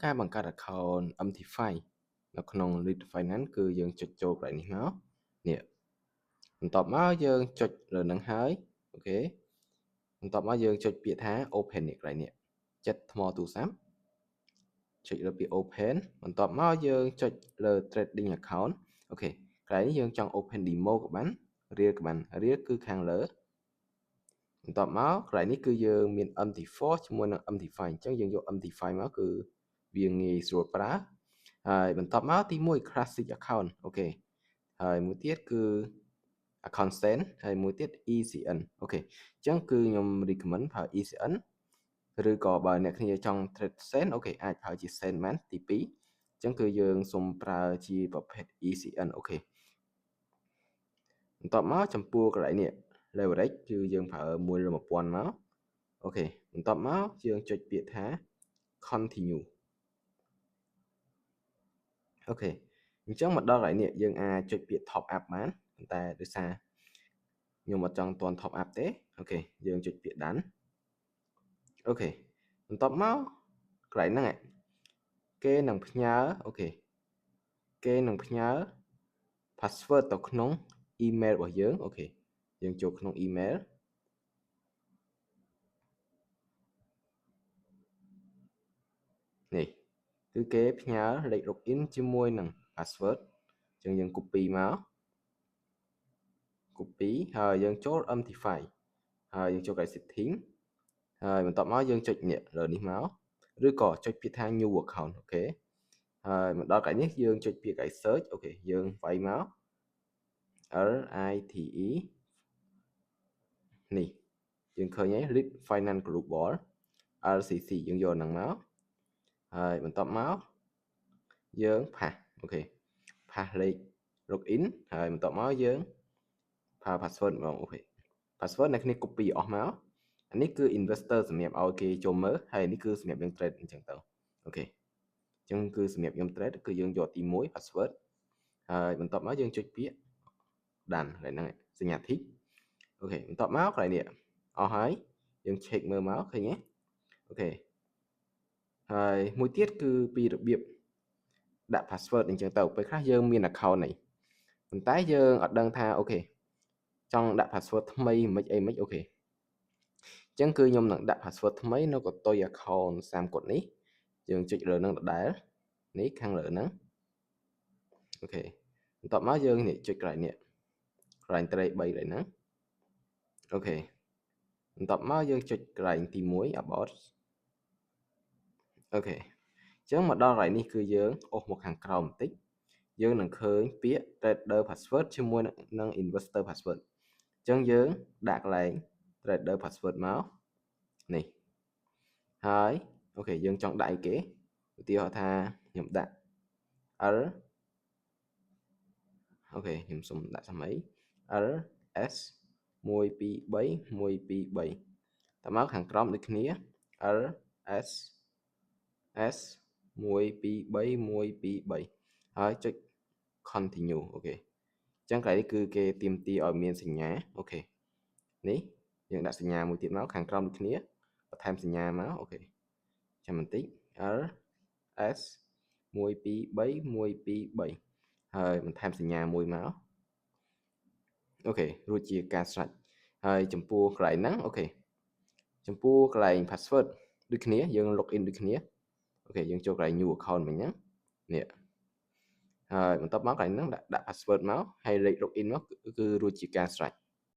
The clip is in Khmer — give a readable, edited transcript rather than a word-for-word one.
ការបង្កើត account MT5 នៅក្នុង Lead Finance គឺយើងចុចចូលកន្លែងនេះមកនេះបន្ទាប់មកយើងចុចលើនឹងហើយអូខេបន្ទាប់មកយើងចុចពាក្យថា Open នេះកន្លែងនេះចិត្តថ្មទូរស័ព្ទចុចលើពាក្យ Open បន្ទាប់មកយើងចុចលើ Trading Account អូខេកន្លែងនេះយើងចង់ Open Demo ក៏បាន Real ក៏បាន Real គឺខាងលើបន្ទាប់មកកន្លែងនេះគឺយើងមាន MT4 ជាមួយនឹង MT5 អញ្ចឹងយើងយក MT5 មកគឺវាងាយស្រួលប្រើហើយបន្ទាប់មកទី1 Classic Account អូខេហើយមួយទៀតគឺ Account Send ហើយមួយទៀត ECN អូខេអញ្ចឹងគឺខ្ញុំ recommend ប្រើ ECN ឬក៏បើអ្នកគ្នាចង់ Trade Send អូខេអាចប្រើជា Send Man ទី2អញ្ចឹងគឺយើងសូមប្រើជាប្រភេទ ECN អូខេបន្ទាប់មកចំពោះកន្លែងនេះ leverage គឺយើងប្រើ1លើ1000មកអូខេបន្ទាប់មកយើងចុចពាក្យថា continue អូខេអញ្ចឹងមកដល់កន្លែងនេះយើងអាចចុចពាក្យ top up បានប៉ុន្តែដោយសារខ្ញុំអត់ចង់ទាន់ top up ទេអូខេយើងចុចពាក្យ done អូខេបន្ទាប់មកកន្លែងហ្នឹងគេនឹងផ្ញើអូខេគេនឹងផ្ញើ password ទៅក្នុង email របស់យើងអូខេយើងចូលក្នុង email នេះគឺគេផ្ញើលេខ login ជាមួយនឹង password អញ្ចឹងយើង copy មក copy ហើយយើងចូល MT5 ហើយយើងចូលកន្លែង setting ហើយបន្ទាប់មកយើងចុចនេះលើនេះមកឬក៏ចុចពាក្យថា new account អូខេហើយមកដល់កន្លែងនេះយើងចុចពាក្យកន្លែង search អូខេយើងវាយមក LITE នេះយើងឃើញហើយ Lead Finance Global LCC យើងយកហ្នឹងមកហើយបន្ទាប់មកយើងផាសអូខេផាសលេខ login ហើយបន្ទាប់មកយើងប្រើ password ម្ដងអូខេ password អ្នកគ្នា copy អស់មកអានេះគឺ investor សម្រាប់ឲ្យគេចូលមើលហើយនេះគឺសម្រាប់យើង trade អញ្ចឹងទៅអូខេអញ្ចឹងគឺសម្រាប់ខ្ញុំ trade គឺយើងយកទី1 password ហើយបន្ទាប់មកយើងចុចពាក្យ done កន្លែងហ្នឹងសញ្ញា tick អូខេបន្ទាប់មកកន្លែងនេះអស់ហើយយើង check មើលមកឃើញទេអូខេហើយមួយទៀតគឺពីរបៀបដាក់ password អញ្ចឹងទៅពេលខ្លះយើងមាន account nàyប៉ុន្តែយើងអត់ដឹងថាអូខេចង់ដាក់ password ថ្មីមិនអីមិនអូខេអញ្ចឹងគឺខ្ញុំនឹងដាក់ password ថ្មីនៅកតុយ account 30កុដនេះយើងចុចលើនឹងដដែលនេះខាងលើហ្នឹងអូខេបន្ទាប់មកយើងនេះចុចកន្លែងនេះកន្លែងត្រី3កន្លែងហ្នឹងអូខេបន្ទាប់មកយើងចុចកន្លែងទី1 about អូខេអញ្ចឹងមកដល់កន្លែងនេះគឺយើងអូសមកខាងក្រោមបន្តិចយើងនឹងឃើញពាក្យ trader password ជាមួយនឹង investor password អញ្ចឹងយើងដាក់កន្លែង trader password មកនេះហើយអូខេយើងចង់ដាក់អីគេឧទាហរណ៍ថាខ្ញុំដាក់ L អូខេខ្ញុំសុំដាក់ថ្មី LS 123 123តមកខាងក្រោមដូចគ្នា LS S 123 123ហើយចុច continue អូខេអញ្ចឹងកន្លែងនេះគឺគេទាមទារឲ្យមានសញ្ញាអូខេនេះយើងដាក់សញ្ញាមួយទៀតមកខាងក្រោមដូចគ្នាបន្ថែមសញ្ញាមកអូខេចាំបន្តិច L S 123 123ហើយបន្ថែមសញ្ញាមួយមកអូខេរួចជាការស្រេចហើយចំពោះកន្លែងហ្នឹងអូខេចំពោះកន្លែង password ដូចគ្នាយើង login ដូចគ្នាអូខេយើងចូលកន្លែង new account មិញហ្នឹងនេះហើយបន្ទាប់មកកន្លែងហ្នឹងដាក់ password មកហើយលេខ login មកគឺរួចជាការស្រេច